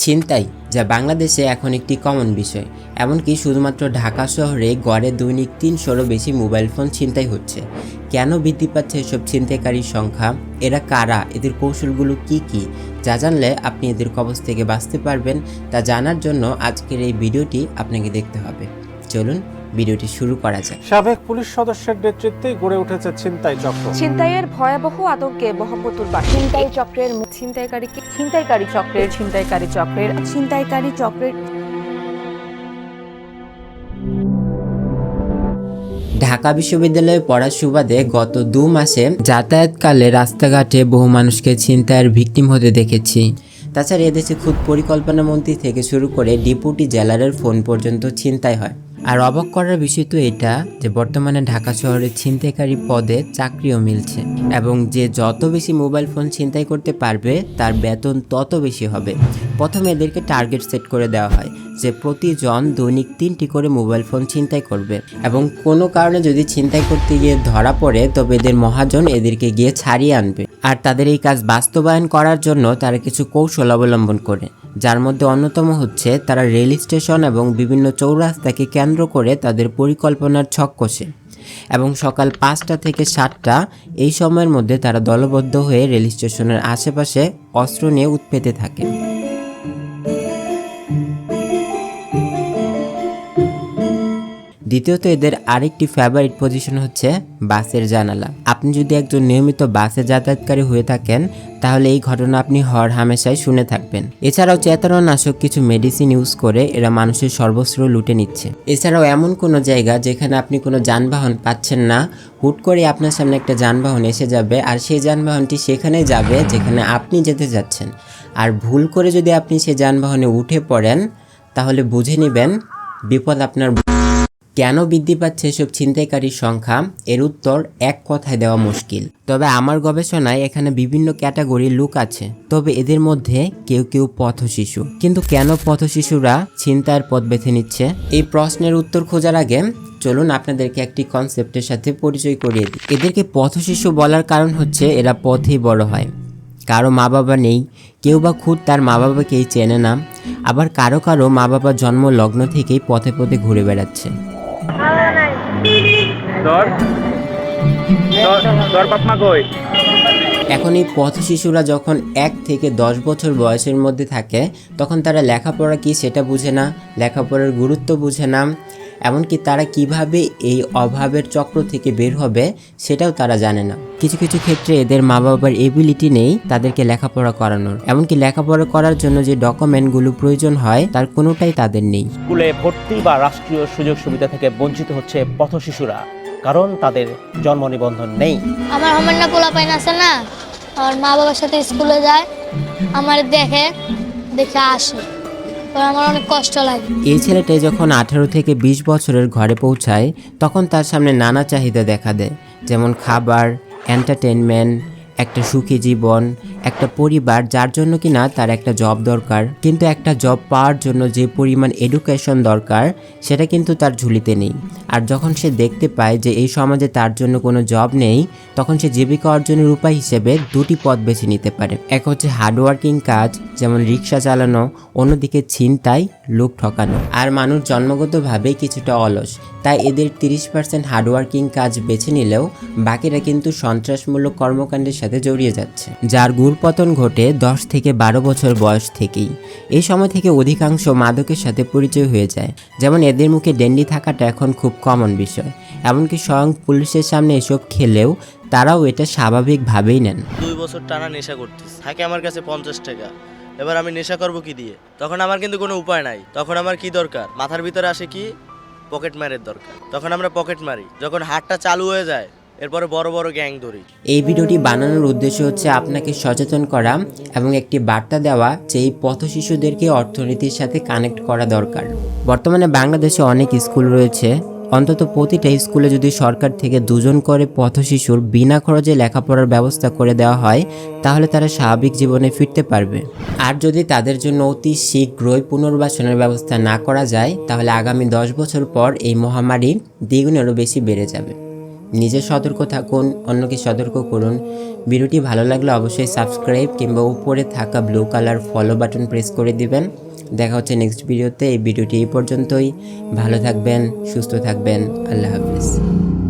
ছিনতাই যা বাংলাদেশে এখন একটি কমন বিষয়। এমনকি শুধুমাত্র ঢাকা শহরে গড়ে দৈনিক ৩০০রও বেশি মোবাইল ফোন ছিনতাই হচ্ছে। কেন বৃদ্ধি পাচ্ছে এসব ছিনতাইকারীর সংখ্যা, এরা কারা, এদের কৌশলগুলো কি যা জানলে আপনি এদের কবজ থেকে বাঁচতে পারবেন, তা জানার জন্য আজকের এই ভিডিওটি আপনাকে দেখতে হবে। চলুন ভিডিওটি শুরু করা যাক। সাবেক পুলিশ সদস্যের নেতৃত্বে গড়ে উঠেছে ছিনতাই চক্র। ছিনতাইয়ের ভয়াবহ আতঙ্কে মোহাম্মদপুরবাসী। ছিনতাই চক্রের ছিনতাইকারী চক্রের ঢাকা বিশ্ববিদ্যালয়ে পড়ার সুবাদে গত ২ মাসে যাতায়াতকালে রাস্তাঘাটে বহু মানুষকে ছিনতাইয়ের ভিকটিম হতে দেখেছি। তাছাড়া এদেশে খুদ পরিকল্পনা মন্ত্রী থেকে শুরু করে ডেপুটি জেলারের ফোন পর্যন্ত ছিনতাই হয়। আর অবাক করার বিষয় তো এটা যে বর্তমানে ঢাকা শহরে ছিনতাইকারী পদে চাকরিও মিলছে, এবং যে যত বেশি মোবাইল ফোন ছিনতাই করতে পারবে তার বেতন তত বেশি হবে। প্রথমে এদেরকে টার্গেট সেট করে দেওয়া হয় যে প্রতিজন দৈনিক ৩টি করে মোবাইল ফোন ছিনতাই করবে, এবং কোনো কারণে যদি ছিনতাই করতে গিয়ে ধরা পড়ে তবে এদের মহাজন এদেরকে গিয়ে ছাড়িয়ে আনবে। আর তাদের এই কাজ বাস্তবায়ন করার জন্য তারা কিছু কৌশল অবলম্বন করে, যার মধ্যে অন্যতম হচ্ছে তারা রেল স্টেশন এবং বিভিন্ন চৌরাস্তাকে কেন্দ্র করে তাদের পরিকল্পনার ছক কষে, এবং সকাল ৫টা থেকে ৭টা এই সময়ের মধ্যে তারা দলবদ্ধ হয়ে রেল স্টেশনের আশেপাশে অস্ত্র নিয়ে উৎপেতে থাকে। দ্বিতীয়ত এদের আরেকটি ফেভারিট পজিশন হচ্ছে বাসের জানালা। আপনি যদি একজন নিয়মিত বাসে যাতায়াতকারী হয়ে থাকেন তাহলে এই ঘটনা আপনি হর হামেশাই শুনে থাকবেন। এছাড়াও চেতনানাশক কিছু মেডিসিন ইউজ করে এরা মানুষের সর্বস্ব লুটে নিচ্ছে। এছাড়াও এমন কোনো জায়গা যেখানে আপনি কোনো যানবাহন পাচ্ছেন না, হুট করে আপনার সামনে একটা যানবাহন এসে যাবে, আর সেই যানবাহনটি সেখানে যাবে যেখানে আপনি যেতে যাচ্ছেন, আর ভুল করে যদি আপনি সেই যানবাহনে উঠে পড়েন তাহলে বুঝে নেবেন বিপদ আপনার। কেন বৃদ্ধি পাচ্ছে এসব ছিনতাইকারীর সংখ্যা, এর উত্তর এক কথায় দেওয়া মুশকিল। তবে আমার গবেষণায় এখানে বিভিন্ন ক্যাটাগরির লোক আছে। তবে এদের মধ্যে কেউ পথশিশু। কিন্তু কেন পথশিশুরা ছিনতাইয়ের পথ বেছে নিচ্ছে, এই প্রশ্নের উত্তর খোঁজার আগে চলুন আপনাদেরকে একটি কনসেপ্টের সাথে পরিচয় করিয়ে দিই। এদেরকে পথশিশু বলার কারণ হচ্ছে এরা পথেই বড় হয়। কারো মা বাবা নেই, কেউ বা খুদ তার মা বাবাকেই চেনে না, আবার কারো মা বাবা জন্ম লগ্ন থেকেই পথে পথে ঘুরে বেড়াচ্ছে। এখন এই পথ শিশুরা যখন ১ থেকে ১০ বছর বয়সের মধ্যে থাকে তখন তারা লেখাপড়া কি সেটা বুঝে না, লেখাপড়ার গুরুত্ব বুঝে না, এমনকি তারা কিভাবে এই অভাবের চক্র থেকে বের হবে সেটাও তারা জানে না। কিছু ক্ষেত্রে এদের মা বাবার এবিলিটি নেই তাদেরকে লেখাপড়া করানোর, এমনকি লেখাপড়া করার জন্য যে ডকুমেন্টগুলো প্রয়োজন হয় তার কোনোটাই তাদের নেই। স্কুলে ভর্তি বা রাষ্ট্রীয় সুযোগ সুবিধা থেকে বঞ্চিত হচ্ছে পথশিশুরা, কারণ তাদের জন্ম নিবন্ধন নেই। আমার না পোলাপাইন আছে না, আমার মা বাবার সাথে স্কুলে যায়, আমার দেখে আসে, আমার অনেক কষ্ট লাগে। এই ছেলেটাই যখন 18 থেকে 20 বছরের ঘরে পৌঁছায় তখন তার সামনে নানা চাহিদা দেখা দেয়, যেমন খাবার, এন্টারটেনমেন্ট, একটা সুখী জীবন, একটা পরিবার, যার জন্য কিনা তার একটা জব দরকার। কিন্তু একটা জব পাওয়ার জন্য যে পরিমাণ এডুকেশন দরকার সেটা কিন্তু তার ঝুলিতে নেই। আর যখন সে দেখতে পায় যে এই সমাজে তার জন্য কোনো জব নেই, তখন সে জীবিকা অর্জনের উপায় হিসেবে 2টি পথ বেছে নিতে পারে। এক হচ্ছে হার্ডওয়ার্কিং কাজ, যেমন রিক্সা চালানো, অন্যদিকে ছিনতাই, লোক ঠকানো। আর মানুষ জন্মগতভাবেই কিছুটা অলস, তাই এদের 30% হার্ডওয়ার্কিং কাজ বেছে নিলেও বাকিরা কিন্তু সন্ত্রাসমূলক কর্মকাণ্ডের সাথে জড়িয়ে যাচ্ছে, যার পতন ঘটে 10 থেকে 12 বছর বয়স থেকেই। এই সময় থেকে অধিকাংশ মাদকের সাথে পরিচয় হয়ে যায়, যেমন এদের মুখে ডেন্ডি থাকাটা এখন খুব কমন বিষয়। এমনকি স্বয়ং পুলিশের সামনে এসব খেলেও তারাও এটা স্বাভাবিকভাবেই নেন। 2 বছর টানা নেশা করতেছি, থাকে আমার কাছে 50 টাকা, এবার আমি নেশা করব কি দিয়ে? তখন আমার কিন্তু কোনো উপায় নাই। তখন আমার কি দরকার? মাথার ভিতরে আসে কি পকেট মারের দরকার। তখন আমরা পকেট মারি। যখন হাতটা চালু হয়ে যায় এরপরে বড় গ্যাং ধরি। এই ভিডিওটি বানানোর উদ্দেশ্য হচ্ছে আপনাকে সচেতন করা এবং একটি বার্তা দেওয়া যে এই পথ শিশুদেরকে অর্থনীতির সাথে কানেক্ট করা দরকার। বর্তমানে বাংলাদেশে অনেক স্কুল রয়েছে, অন্তত প্রতিটা স্কুলে যদি সরকার থেকে 2 জন করে পথ শিশুর বিনা খরচে লেখাপড়ার ব্যবস্থা করে দেওয়া হয় তাহলে তারা স্বাভাবিক জীবনে ফিরতে পারবে। আর যদি তাদের জন্য অতি শীঘ্রই পুনর্বাসনের ব্যবস্থা না করা যায় তাহলে আগামী 10 বছর পর এই মহামারী দ্বিগুণেরও বেশি বেড়ে যাবে। নিজে সতর্ক থাকুন, অন্যকে সতর্ক করুন। ভিডিওটি ভালো লাগলে অবশ্যই সাবস্ক্রাইব কিংবা উপরে থাকা blue colour follow button press করে দিবেন। দেখা হচ্ছে নেক্সট ভিডিওতে। এই ভিডিওটি এই পর্যন্তই। ভালো থাকবেন, সুস্থ থাকবেন। আল্লাহ হাফিজ।